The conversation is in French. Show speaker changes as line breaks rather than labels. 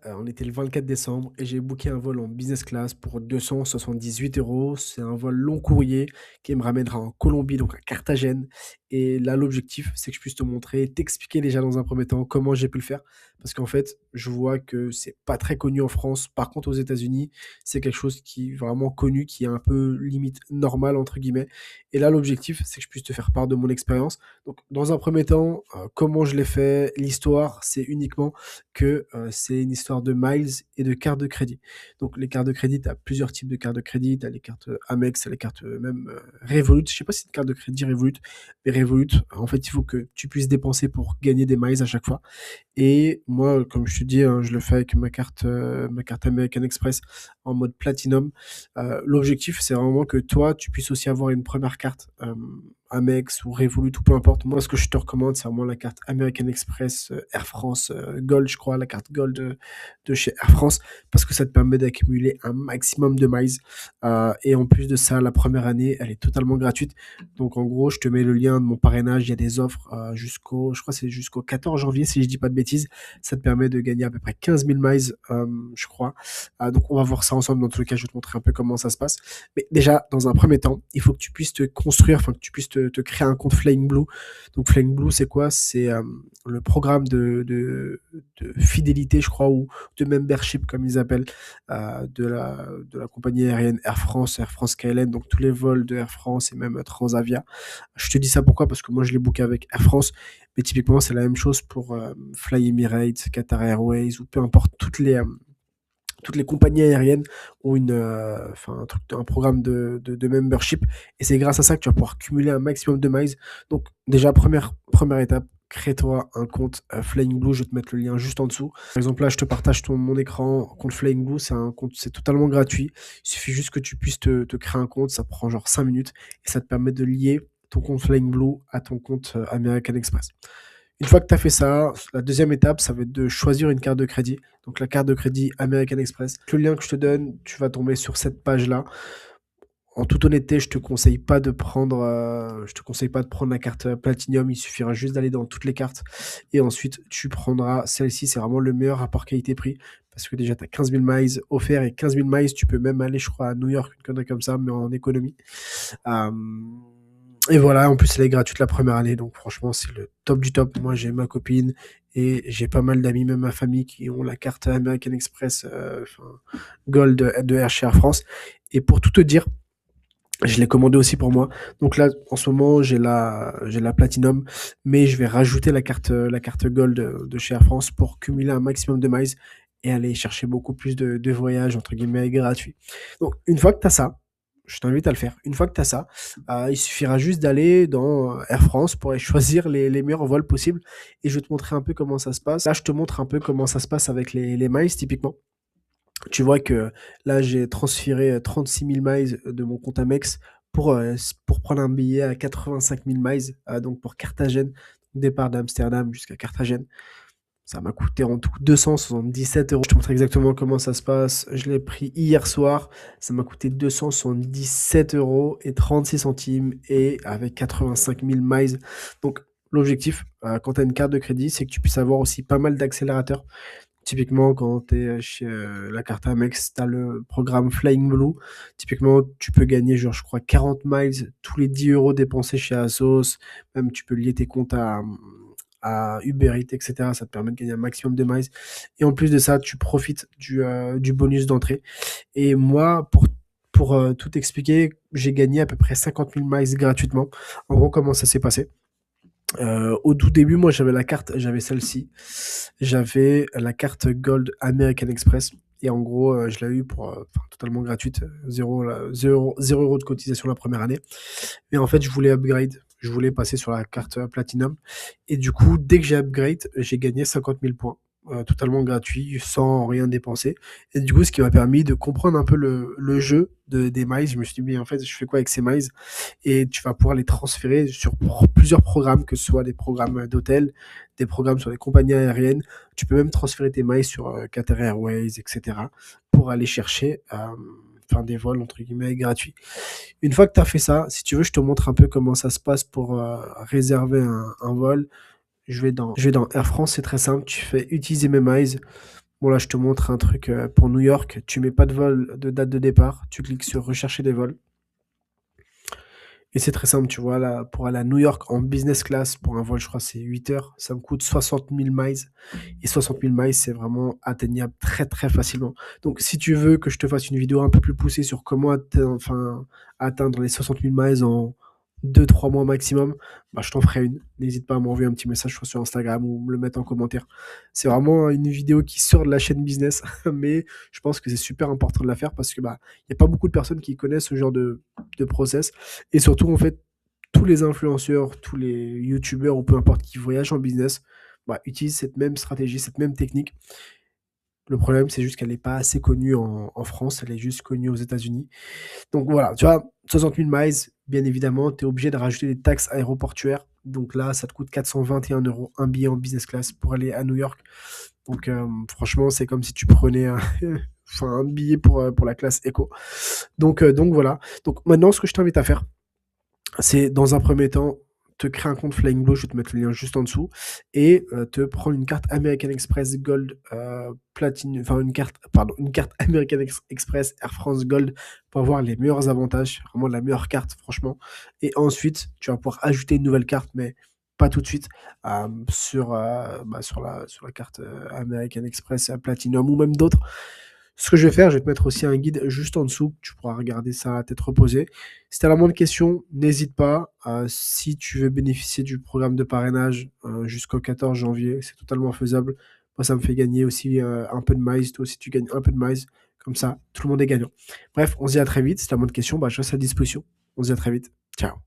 On était le 24 décembre et j'ai booké un vol en business class pour 278 €. C'est un vol long courrier qui me ramènera en Colombie, donc à Carthagène. Et là, l'objectif, c'est que je puisse te montrer, t'expliquer déjà dans un premier temps comment j'ai pu le faire. Parce qu'en fait, je vois que c'est pas très connu en France. Par contre, aux États-Unis, c'est quelque chose qui est vraiment connu, qui est un peu limite normal, entre guillemets. Et là, l'objectif, c'est que je puisse te faire part de mon expérience. Donc, dans un premier temps, comment je l'ai fait, l'histoire, c'est uniquement que c'est une histoire de miles et de cartes de crédit. Donc les cartes de crédit, tu as plusieurs types de cartes de crédit. Tu as les cartes Amex, tu as les cartes même Revolut. Je sais pas si c'est une carte de crédit Revolut, mais Revolut, en fait, il faut que tu puisses dépenser pour gagner des miles à chaque fois. Et moi, comme je te dis, hein, je le fais avec ma carte American Express en mode Platinum. L'objectif, c'est vraiment que toi, tu puisses aussi avoir une première carte Amex ou Revolut ou peu importe. Moi, ce que je te recommande, c'est vraiment la carte American Express, Air France Gold, je crois, la carte Gold de chez Air France, parce que ça te permet d'accumuler un maximum de miles. Et en plus de ça, la première année, elle est totalement gratuite. Donc en gros, je te mets le lien de mon parrainage. Il y a des offres je crois que c'est jusqu'au 14 janvier, si je dis pas de bêtises. Ça te permet de gagner à peu près 15 000 miles, je crois. Donc on va voir ça ensemble. Dans tous les cas, je vais te montrer un peu comment ça se passe. Mais déjà, dans un premier temps, il faut que tu puisses te construire, enfin que tu puisses te créer un compte Flying Blue. Donc Flying Blue, c'est quoi? C'est le programme de fidélité, je crois, ou de membership, comme ils appellent, de la compagnie aérienne Air France KLM, donc tous les vols de Air France et même Transavia. Je te dis ça pourquoi? Parce que moi, je l'ai booké avec Air France, mais typiquement, c'est la même chose pour Fly Emirates, Qatar Airways, ou peu importe, toutes les compagnies aériennes ont un programme de membership, et c'est grâce à ça que tu vas pouvoir cumuler un maximum de miles. Donc déjà, première étape, crée-toi un compte Flying Blue. Je vais te mettre le lien juste en dessous. Par exemple, là, je te partage mon écran. Compte Flying Blue, c'est un compte, c'est totalement gratuit. Il suffit juste que tu puisses te créer un compte. Ça prend genre 5 minutes et ça te permet de lier ton compte Flying Blue à ton compte American Express. Une fois que tu as fait ça, la deuxième étape, ça va être de choisir une carte de crédit. Donc la carte de crédit American Express. Le lien que je te donne, tu vas tomber sur cette page-là. En toute honnêteté, je te conseille pas de prendre la carte Platinum. Il suffira juste d'aller dans toutes les cartes et ensuite tu prendras celle-ci. C'est vraiment le meilleur rapport qualité-prix parce que déjà tu as 15 000 miles offerts, et 15 000 miles, tu peux même aller, je crois, à New York, une connerie comme ça, mais en économie. Euh, et voilà, en plus, elle est gratuite la première année, donc franchement, c'est le top du top. Moi, j'ai ma copine et j'ai pas mal d'amis, même ma famille, qui ont la carte American Express, Gold de Air chez Air France. Et pour tout te dire, je l'ai commandé aussi pour moi. Donc là, en ce moment, j'ai la Platinum, mais je vais rajouter la carte Gold de chez Air France pour cumuler un maximum de miles et aller chercher beaucoup plus de voyages, entre guillemets, gratuits. Donc, une fois que tu as ça, je t'invite à le faire. Une fois que tu as ça, il suffira juste d'aller dans Air France pour aller choisir les meilleurs vols possibles. Et je vais te montrer un peu comment ça se passe. Là, je te montre un peu comment ça se passe avec les miles, typiquement. Tu vois que là, j'ai transféré 36 000 miles de mon compte Amex pour prendre un billet à 85 000 miles, donc pour Carthagène, départ d'Amsterdam jusqu'à Carthagène. Ça m'a coûté en tout 277 euros. Je te montre exactement comment ça se passe. Je l'ai pris hier soir. Ça m'a coûté 277 euros et 36 centimes et avec 85 000 miles. Donc, l'objectif, quand tu as une carte de crédit, c'est que tu puisses avoir aussi pas mal d'accélérateurs. Typiquement, quand tu es chez la carte Amex, tu as le programme Flying Blue. Typiquement, tu peux gagner, genre, je crois, 40 miles tous les 10 euros dépensés chez Asos. Même, tu peux lier tes comptes à Uber Eats, etc. Ça te permet de gagner un maximum de miles. Et en plus de ça, tu profites du bonus d'entrée. Et moi, pour tout expliquer, j'ai gagné à peu près 50 000 miles gratuitement. En gros, comment ça s'est passé? Au tout début, moi, j'avais celle-ci. J'avais la carte Gold American Express. Et en gros, je l'ai eu pour totalement gratuite, 0 euros de cotisation la première année. Mais en fait, je voulais upgrade. Je voulais passer sur la carte Platinum. Et du coup, dès que j'ai upgrade, j'ai gagné 50 000 points. Totalement gratuit, sans rien dépenser. Et du coup, ce qui m'a permis de comprendre un peu le jeu des miles. Je me suis dit, mais en fait, je fais quoi avec ces miles? Et tu vas pouvoir les transférer sur plusieurs programmes, que ce soit des programmes d'hôtel, des programmes sur les compagnies aériennes. Tu peux même transférer tes miles sur Qatar Airways, etc. pour aller chercher des vols entre guillemets gratuits. Une fois que tu as fait ça, si tu veux, je te montre un peu comment ça se passe pour réserver un vol. Je vais dans Air France, c'est très simple. Tu fais utiliser mes miles. Bon, là, je te montre un truc pour New York. Tu mets pas de vol de date de départ. Tu cliques sur rechercher des vols. Et c'est très simple, tu vois, là, pour aller à New York en business class, pour un vol, je crois, c'est 8 heures, ça me coûte 60 000 miles. Et 60 000 miles, c'est vraiment atteignable très, très facilement. Donc, si tu veux que je te fasse une vidéo un peu plus poussée sur comment atteindre les 60 000 miles en 2, 3 mois maximum, bah, je t'en ferai une. N'hésite pas à m'envoyer un petit message soit sur Instagram ou me le mettre en commentaire. C'est vraiment une vidéo qui sort de la chaîne business, mais je pense que c'est super important de la faire parce que bah, il n'y a pas beaucoup de personnes qui connaissent ce genre de process. Et surtout, en fait, tous les influenceurs, tous les youtubeurs ou peu importe qui voyagent en business, bah, utilisent cette même stratégie, cette même technique. Le problème, c'est juste qu'elle n'est pas assez connue en France, elle est juste connue aux États-Unis. Donc voilà, tu vois, 60 000 miles, bien évidemment, tu es obligé de rajouter des taxes aéroportuaires. Donc là, ça te coûte 421 euros un billet en business class pour aller à New York. Donc franchement, c'est comme si tu prenais enfin, un billet pour la classe éco. Donc voilà. Donc maintenant, ce que je t'invite à faire, c'est dans un premier temps te créer un compte Flying Blue, je vais te mettre le lien juste en dessous, et te prendre une carte American Express Gold Platinum, enfin une carte American Express Air France Gold pour avoir les meilleurs avantages, vraiment la meilleure carte franchement. Et ensuite, tu vas pouvoir ajouter une nouvelle carte, mais pas tout de suite, sur la carte American Express Platinum ou même d'autres. Ce que je vais faire, je vais te mettre aussi un guide juste en dessous. Tu pourras regarder ça à tête reposée. Si tu as la moindre question, n'hésite pas. Si tu veux bénéficier du programme de parrainage jusqu'au 14 janvier, c'est totalement faisable. Moi, ça me fait gagner aussi un peu de miles. Toi aussi, tu gagnes un peu de miles. Comme ça, tout le monde est gagnant. Bref, on se dit à très vite. Si tu as la moindre question, bah, je reste à disposition. On se dit à très vite. Ciao.